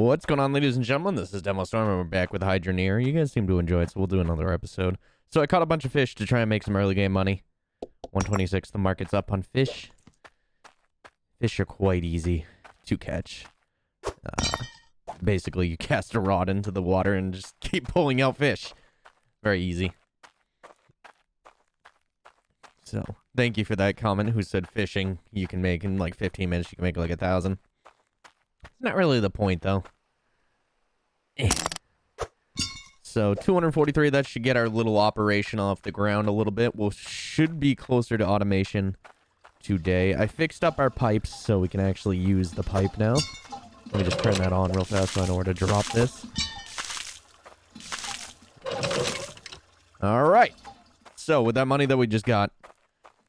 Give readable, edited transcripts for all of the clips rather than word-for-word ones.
What's going on, ladies and gentlemen? This is DemoStorm, and we're back with Hydroneer. You guys seem to enjoy it, so we'll do another episode. So I caught a bunch of fish to try and make some early game money. 126, the market's up on fish. Fish are quite easy to catch. Basically, you cast a rod into the water and just keep pulling out fish. Very easy. So, thank you for that comment who said fishing you can make in like 15 minutes, you can make like 1,000. It's not really the point, though. So, 243, that should get our little operation off the ground a little bit. We should be closer to automation today. I fixed up our pipes so we can actually use the pipe now. Let me just turn that on real fast so I know where to drop this. Alright. So, with that money that we just got,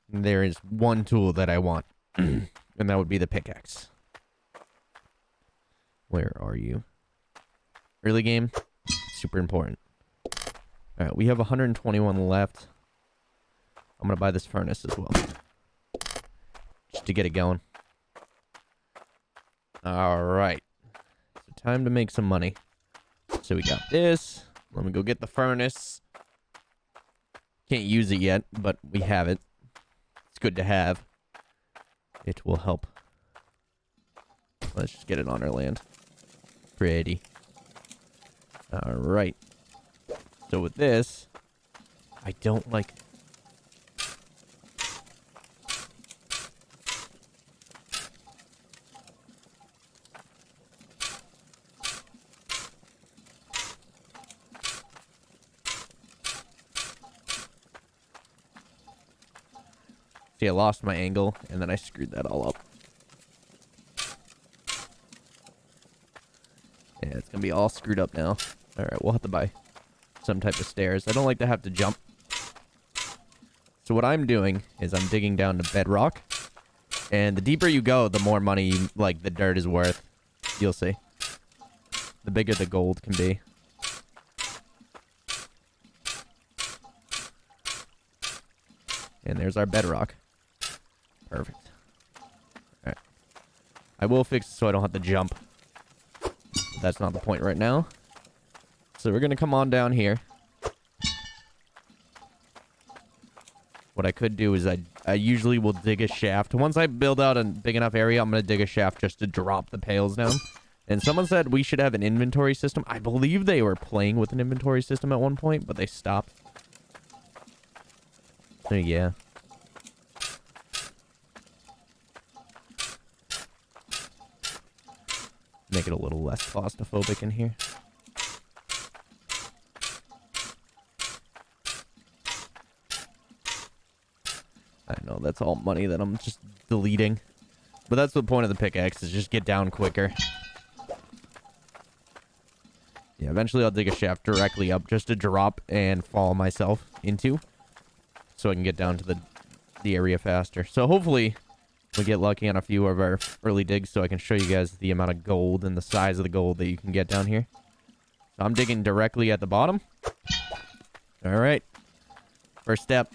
there is one tool that I want. And that would be the pickaxe. Where are you? Early game? Super important. Alright, we have 121 left. I'm gonna buy this furnace as well. Just to get it going. Alright. So time to make some money. So we got this. Let me go get the furnace. Can't use it yet, but we have it. It's good to have. It will help. Let's just get it on our land. Pretty. Alright. So with this, I don't like... See, I lost my angle, and then I screwed that all up. Yeah, it's gonna be all screwed up now. Alright, we'll have to buy some type of stairs. I don't like to have to jump. So what I'm doing is I'm digging down to bedrock. And the deeper you go, the more money, like, the dirt is worth. You'll see. The bigger the gold can be. And there's our bedrock. Perfect. Alright. I will fix it so I don't have to jump. But that's not the point right now. So we're going to come on down here. What I could do is I usually will dig a shaft. Once I build out a big enough area, I'm going to dig a shaft just to drop the pails down. And someone said we should have an inventory system. I believe they were playing with an inventory system at one point, but they stopped. So yeah. Make it a little less claustrophobic in here. I know, that's all money that I'm just deleting. But that's the point of the pickaxe, is just get down quicker. Yeah, eventually I'll dig a shaft directly up just to drop and fall myself into. So I can get down to the area faster. So hopefully we get lucky on a few of our early digs so I can show you guys the amount of gold and the size of the gold that you can get down here. So I'm digging directly at the bottom. Alright. First step.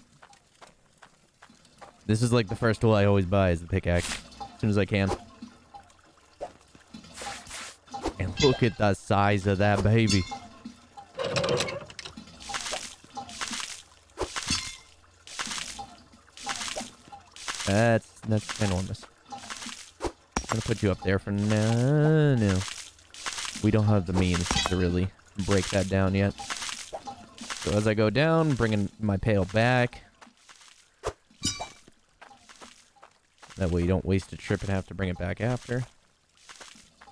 This is like the first tool I always buy is the pickaxe. As soon as I can. And look at the size of that baby. That's enormous. I'm gonna put you up there for now. No. We don't have the means to really break that down yet. So as I go down, bringing my pail back. That way you don't waste a trip and have to bring it back after.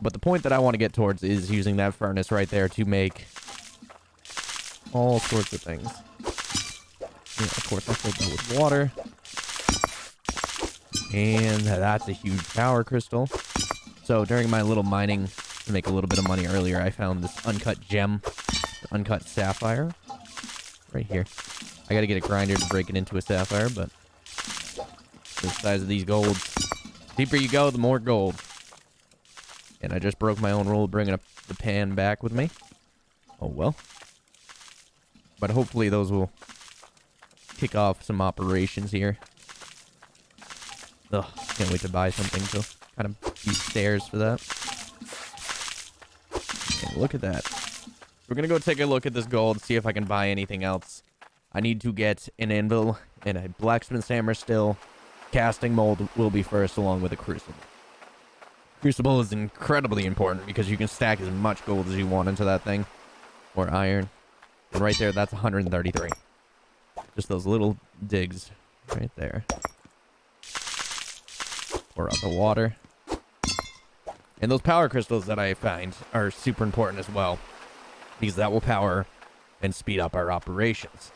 But the point that I want to get towards is using that furnace right there to make all sorts of things. Yeah, of course, I filled that with water. And that's a huge power crystal. So during my little mining to make a little bit of money earlier, I found this uncut gem, uncut sapphire, right here. I gotta get a grinder to break it into a sapphire, but the size of these golds, the deeper you go, the more gold. And I just broke my own rule, bringing up the pan back with me. Oh well. But hopefully those will kick off some operations here. Ugh, can't wait to buy something to kind of use stairs for that. Look at that. We're going to go take a look at this gold, see if I can buy anything else. I need to get an anvil and a blacksmith's hammer still. Casting mold will be first, along with a crucible. Crucible is incredibly important because you can stack as much gold as you want into that thing. Or iron. And right there, that's 133. Just those little digs right there. Pour out the water. And those power crystals that I find are super important as well, because that will power and speed up our operations.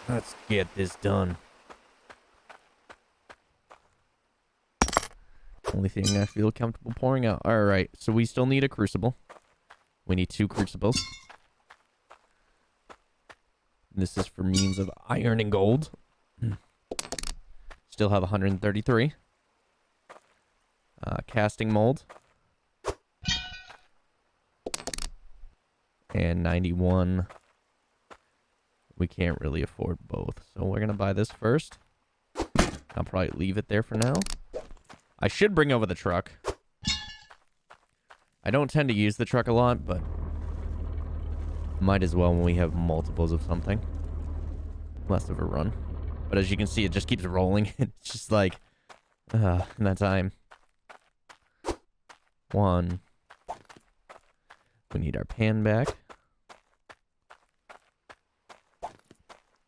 Let's get this done. Only thing I feel comfortable pouring out. Alright, so we still need a crucible. We need 2 crucibles. This is for means of iron and gold. Still have 133. Casting mold. And 91. We can't really afford both. So we're going to buy this first. I'll probably leave it there for now. I should bring over the truck. I don't tend to use the truck a lot, but might as well when we have multiples of something. Less of a run. But as you can see, it just keeps rolling. It's just like, in that time. 1. We need our pan back.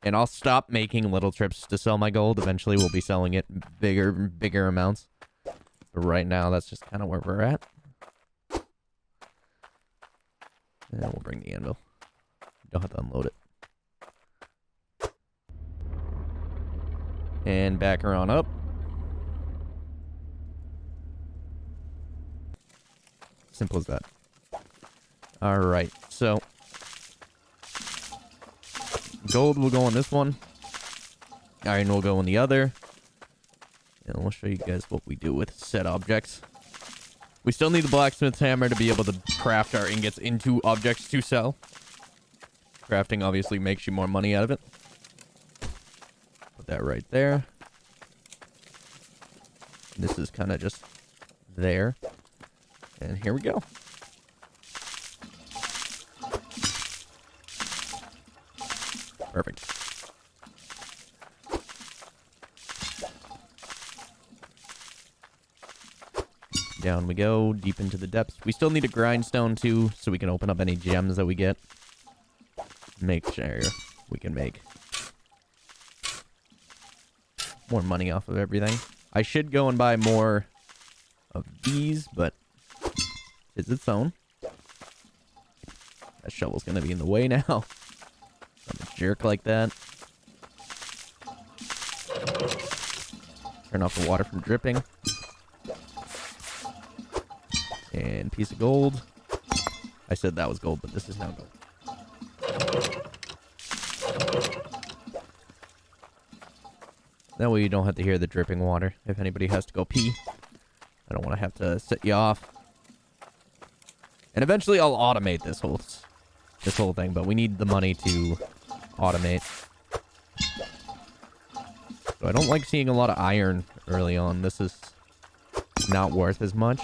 And I'll stop making little trips to sell my gold. Eventually, we'll be selling it bigger amounts. But right now, that's just kind of where we're at. And we'll bring the anvil. Don't have to unload it. And back her on up. Simple as that. Alright, so gold will go on this one. Iron will go on the other. And we'll show you guys what we do with said objects. We still need the blacksmith's hammer to be able to craft our ingots into objects to sell. Crafting obviously makes you more money out of it. Put that right there. This is kind of just there. And here we go. Perfect. Down we go, deep into the depths. We still need a grindstone too, so we can open up any gems that we get. Make sure we can make more money off of everything. I should go and buy more of these, but it's its own. That shovel's gonna be in the way now. I'm a jerk like that. Turn off the water from dripping. And piece of gold. I said that was gold, but this is now gold. That way you don't have to hear the dripping water if anybody has to go pee. I don't want to have to set you off. And eventually I'll automate this whole thing, but we need the money to automate. So I don't like seeing a lot of iron early on. This is not worth as much,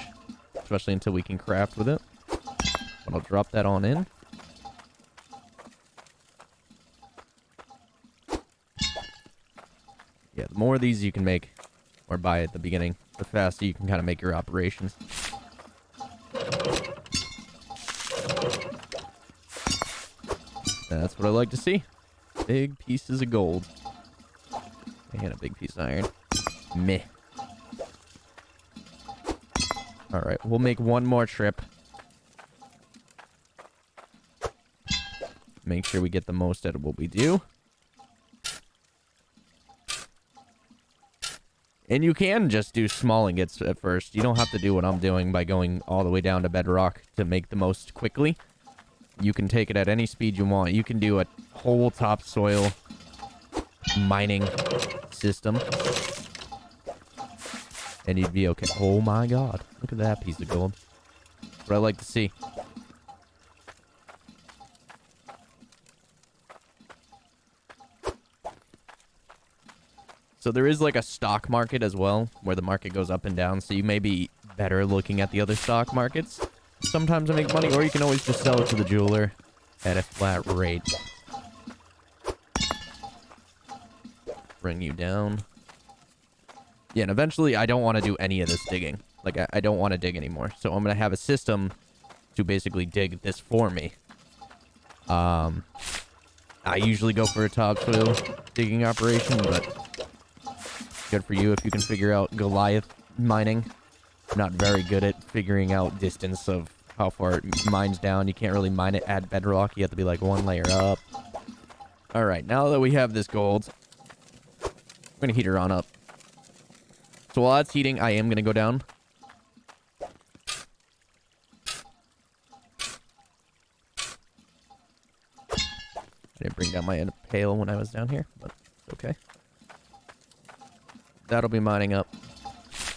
especially until we can craft with it. But I'll drop that on in. Yeah, the more of these you can make or buy at the beginning, the faster you can kind of make your operations. That's what I like to see. Big pieces of gold. And a big piece of iron. Meh. Alright, we'll make one more trip. Make sure we get the most out of what we do. And you can just do small ingots at first. You don't have to do what I'm doing by going all the way down to bedrock to make the most quickly. You can take it at any speed you want. You can do a whole topsoil mining system. And you'd be okay. Oh my god. Look at that piece of gold. That's what I like to see. So there is like a stock market as well, where the market goes up and down. So you may be better looking at the other stock markets. sometimes I make money, or you can always just sell it to the jeweler at a flat rate. Bring you down. Yeah, and eventually I don't want to do any of this digging. Like, I don't want to dig anymore. So I'm going to have a system to basically dig this for me. I usually go for a topsoil digging operation, but good for you if you can figure out Goliath mining. I'm not very good at figuring out distance of how far it mines down. You can't really mine it at bedrock. You have to be like one layer up. All right, now that we have this gold, I'm going to heat her on up. So while that's heating, I am going to go down. I didn't bring down my pail when I was down here, but okay. That'll be mining up.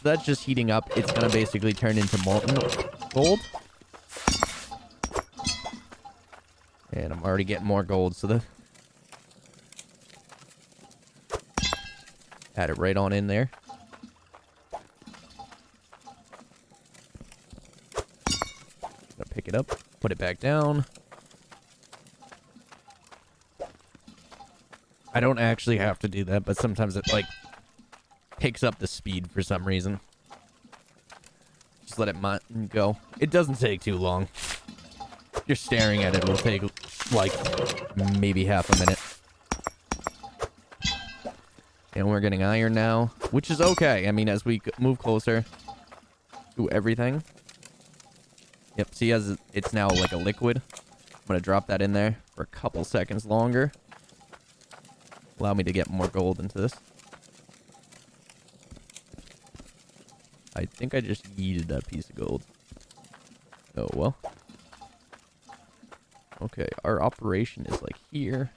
That's just heating up. It's going to basically turn into molten gold. And I'm already getting more gold, so add it right on in there. Gonna pick it up, put it back down. I don't actually have to do that, but sometimes it, like, picks up the speed for some reason. Just let it go. It doesn't take too long. Just staring at it will take, like, maybe half a minute. And we're getting iron now, which is okay. I mean, as we move closer to everything. Yep, see, as it's now like a liquid. I'm going to drop that in there for a couple seconds longer. Allow me to get more gold into this. I think I just yeeted that piece of gold. Oh, well. Okay, our operation is like here.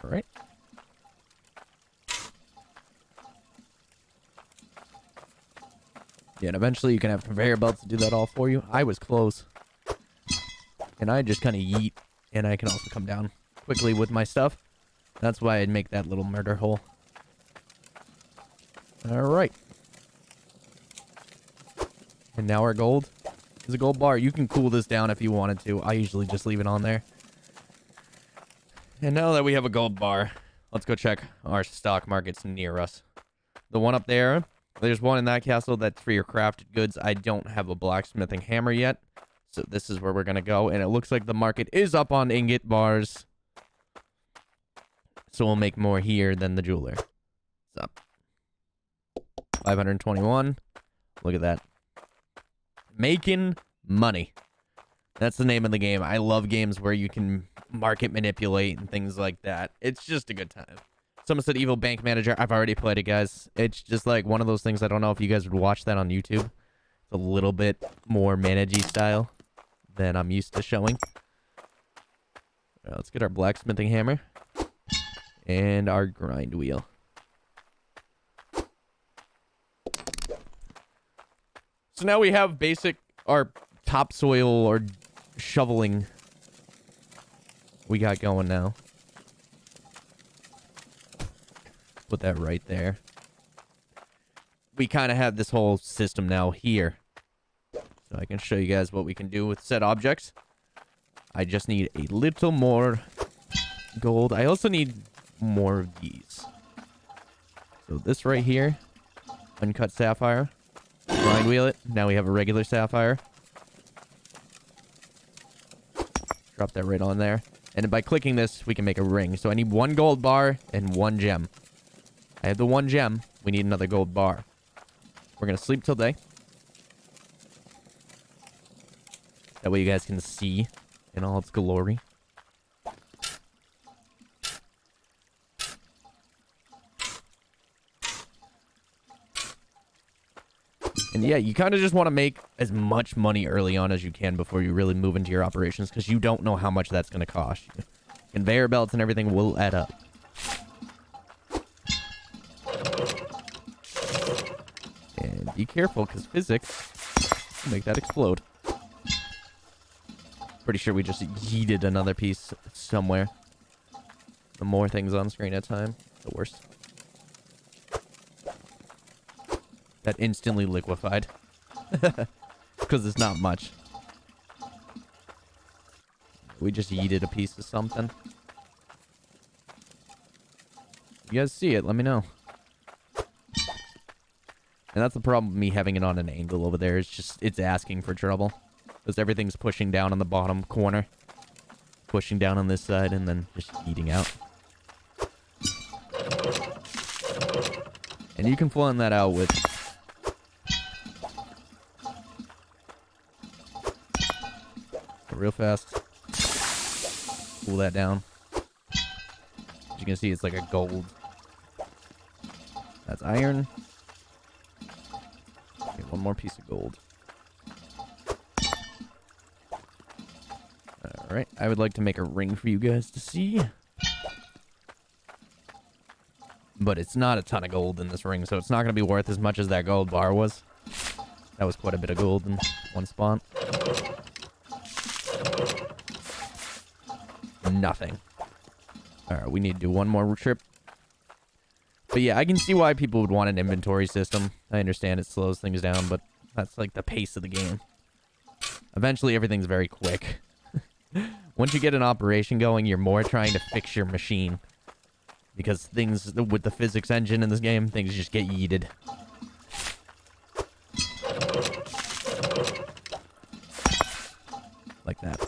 All right. Yeah, and eventually you can have conveyor belts to do that all for you. I was close. And I just kind of yeet, and I can also come down quickly with my stuff. That's why I'd make that little murder hole. All right. And now our gold is a gold bar. You can cool this down if you wanted to. I usually just leave it on there. And now that we have a gold bar, let's go check our stock markets near us. The one up there, there's one in that castle that's for your crafted goods. I don't have a blacksmithing hammer yet, so this is where we're going to go. And it looks like the market is up on ingot bars. So we'll make more here than the jeweler. It's up. 521. Look at that. Making money. That's the name of the game. I love games where you can market manipulate and things like that. It's just a good time. Someone said Evil Bank Manager. I've already played it, guys. It's just like one of those things. I don't know if you guys would watch that on YouTube. It's a little bit more managey style than I'm used to showing. Right, let's get our blacksmithing hammer and our grind wheel. So now we have basic, our topsoil or shoveling we got going now. Put that right there. We kind of have this whole system now here. So I can show you guys what we can do with said objects. I just need a little more gold. I also need more of these. So this right here, uncut sapphire. Grind wheel it. Now we have a regular sapphire. Drop that right on there. And by clicking this, we can make a ring. So I need one gold bar and one gem. I have the one gem. We need another gold bar. We're going to sleep till day. That way you guys can see in all its glory. And yeah, you kind of just want to make as much money early on as you can before you really move into your operations, because you don't know how much that's going to cost you. Conveyor belts and everything will add up. And be careful, because physics will make that explode. Pretty sure we just yeeted another piece somewhere. The more things on screen at a time, the worse. That instantly liquefied. Because it's not much. We just yeeted a piece of something. You guys see it, let me know. And that's the problem with me having it on an angle over there. It's just, it's asking for trouble. Because everything's pushing down on the bottom corner. Pushing down on this side and then just eating out. And you can flatten that out with... real fast. Cool that down. As you can see, it's like a gold. That's iron. Okay, one more piece of gold. Alright, I would like to make a ring for you guys to see. But it's not a ton of gold in this ring, so it's not going to be worth as much as that gold bar was. That was quite a bit of gold in one spot. Nothing. Alright, we need to do one more trip. But yeah, I can see why people would want an inventory system. I understand it slows things down, but that's like the pace of the game. Eventually, everything's very quick. Once you get an operation going, you're more trying to fix your machine. Because things, with the physics engine in this game, things just get yeeted. Like that.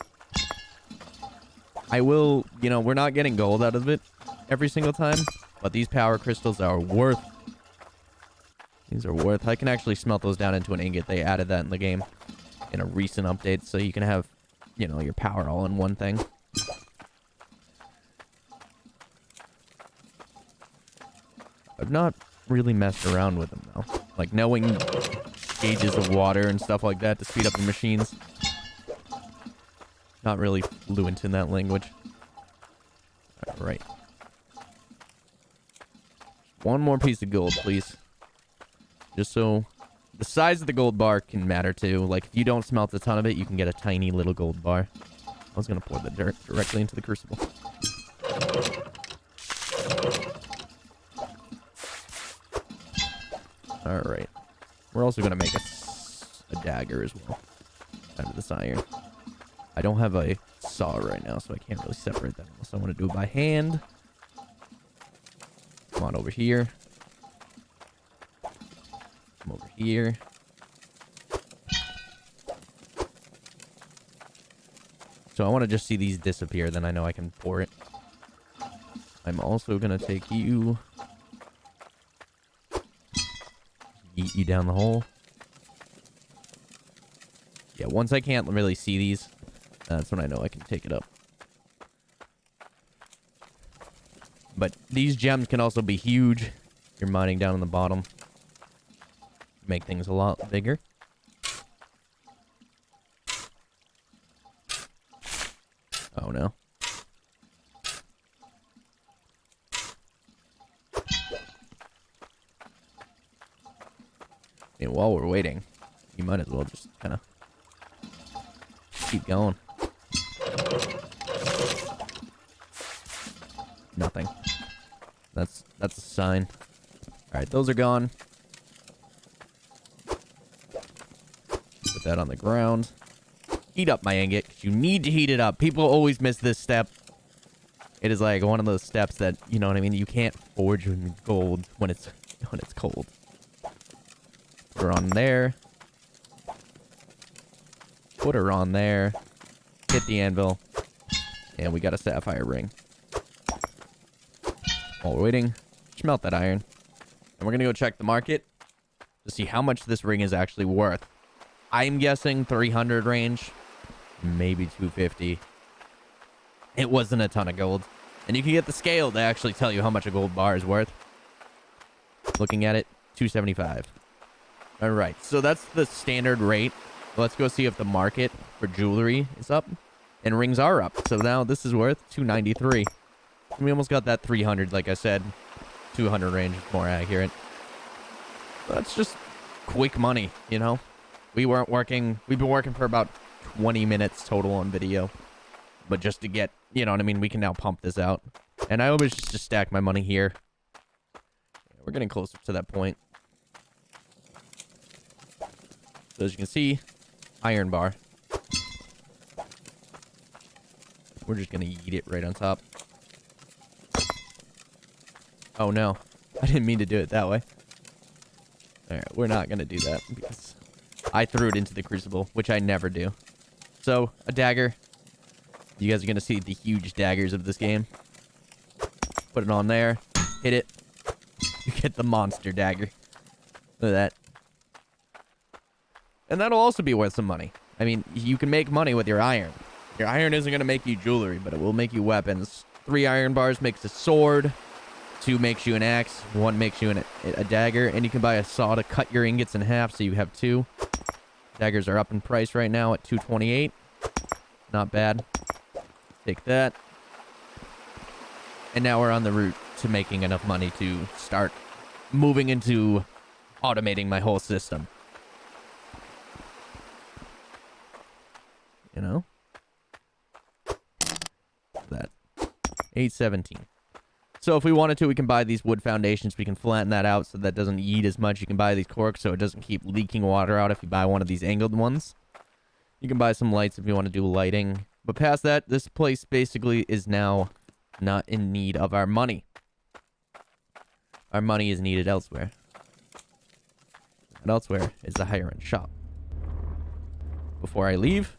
I will, you know, we're not getting gold out of it every single time, but these power crystals are worth. These are worth. I can actually smelt those down into an ingot. They added that in the game in a recent update, so you can have, you know, your power all in one thing. I've not really messed around with them, though. Like, knowing gauges of water and stuff like that to speed up the machines. Not really fluent in that language. Alright. One more piece of gold, please. Just so... the size of the gold bar can matter, too. Like, if you don't smelt a ton of it, you can get a tiny little gold bar. I was going to pour the dirt directly into the crucible. Alright. We're also going to make a dagger as well. Out of this iron. I don't have a saw right now, so I can't really separate them unless I want to do it by hand. Come on over here. Come over here. So I want to just see these disappear, then I know I can pour it. I'm also going to take you... yeet you down the hole. Yeah, once I can't really see these, that's when I know I can take it up. But these gems can also be huge. You're mining down on the bottom. Make things a lot bigger. Oh no. And while we're waiting, you might as well just kind of keep going. Nothing. That's a sign. Alright, those are gone. Put that on the ground. Heat up my ingot. You need to heat it up. People always miss this step. It is like one of those steps that, you know what I mean? You can't forge with gold when it's cold. Put her on there. Put her on there. Hit the anvil. And we got a sapphire ring. While we're waiting, smelt that iron. And we're going to go check the market to see how much this ring is actually worth. I'm guessing 300 range. Maybe 250. It wasn't a ton of gold. And you can get the scale to actually tell you how much a gold bar is worth. Looking at it, 275. Alright, so that's the standard rate. Let's go see if the market for jewelry is up. And rings are up. So now this is worth 293. We almost got that 300, like I said. 200 range is more accurate. Let's just quick money, you know? We've been working for about 20 minutes total on video. But just to get, you know what I mean, we can now pump this out. And I always just stack my money here. We're getting closer to that point. So as you can see, iron bar. We're just gonna eat it right on top. Oh no, I didn't mean to do it that way. Alright, we're not gonna do that because I threw it into the crucible, which I never do. So, a dagger. You guys are gonna see the huge daggers of this game. Put it on there, hit it. You get the monster dagger. Look at that. And that'll also be worth some money. I mean, you can make money with your iron. Your iron isn't going to make you jewelry, but it will make you weapons. 3 iron bars makes a sword. 2 makes you an axe. 1 makes you a dagger. And you can buy a saw to cut your ingots in half, so you have 2. Daggers are up in price right now at $228. Not bad. Take that. And now we're on the route to making enough money to start moving into automating my whole system. You know? That. 817. So if we wanted to, we can buy these wood foundations. We can flatten that out so that doesn't eat as much. You can buy these corks so it doesn't keep leaking water out if you buy one of these angled ones. You can buy some lights if you want to do lighting. But past that, this place basically is now not in need of our money. Our money is needed elsewhere. And elsewhere is the higher end shop. Before I leave,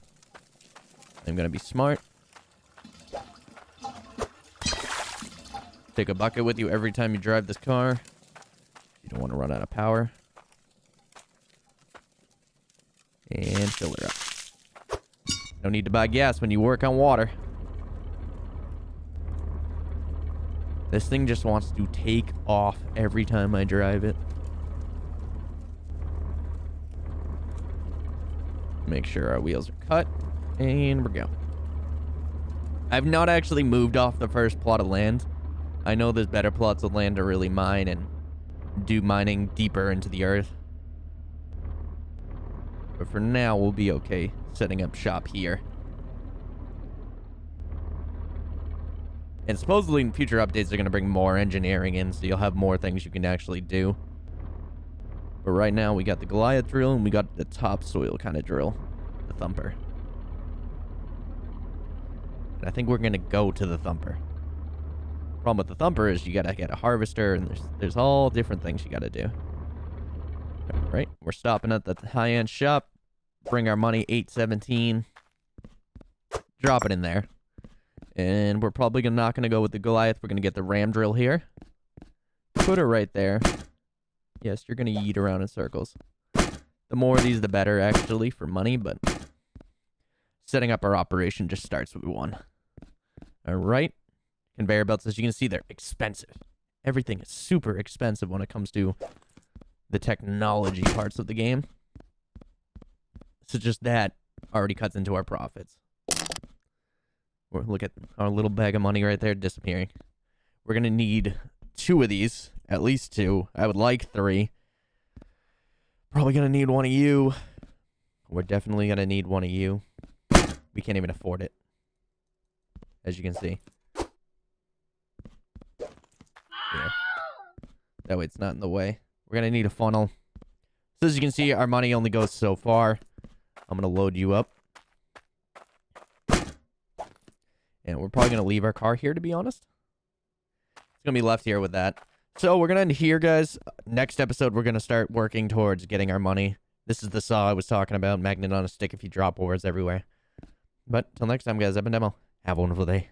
I'm going to be smart. Take a bucket with you every time you drive this car. You don't want to run out of power. And fill her up. No need to buy gas when you work on water. This thing just wants to take off every time I drive it. Make sure our wheels are cut. And we're going. I've not actually moved off the first plot of land. I know there's better plots of land to really mine and do mining deeper into the earth. But for now, we'll be okay setting up shop here. And supposedly in future updates, they're going to bring more engineering in, so you'll have more things you can actually do. But right now, we got the Goliath drill, and we got the topsoil kind of drill. The thumper. And I think we're going to go to the thumper. Problem with the thumper is you got to get a harvester, and there's all different things you got to do. All right, we're stopping at the high-end shop. Bring our money, 817. Drop it in there. And we're probably not going to go with the Goliath. We're going to get the ram drill here. Put her right there. Yes, you're going to yeet around in circles. The more of these, the better, actually, for money. But setting up our operation just starts with 1. All right. Conveyor belts, as you can see, they're expensive. Everything is super expensive when it comes to the technology parts of the game. So just that already cuts into our profits. Look at our little bag of money right there disappearing. We're going to need 2 of these. At least 2. I would like 3. Probably going to need 1 of you. We're definitely going to need 1 of you. We can't even afford it. As you can see. Yeah. That way it's not in the way. We're going to need a funnel. So as you can see, our money only goes so far. I'm going to load you up. And we're probably going to leave our car here, to be honest. It's going to be left here with that. So we're going to end here, guys. Next episode, we're going to start working towards getting our money. This is the saw I was talking about. Magnet on a stick if you drop ores everywhere. But till next time, guys, I've been Demo. Have a wonderful day.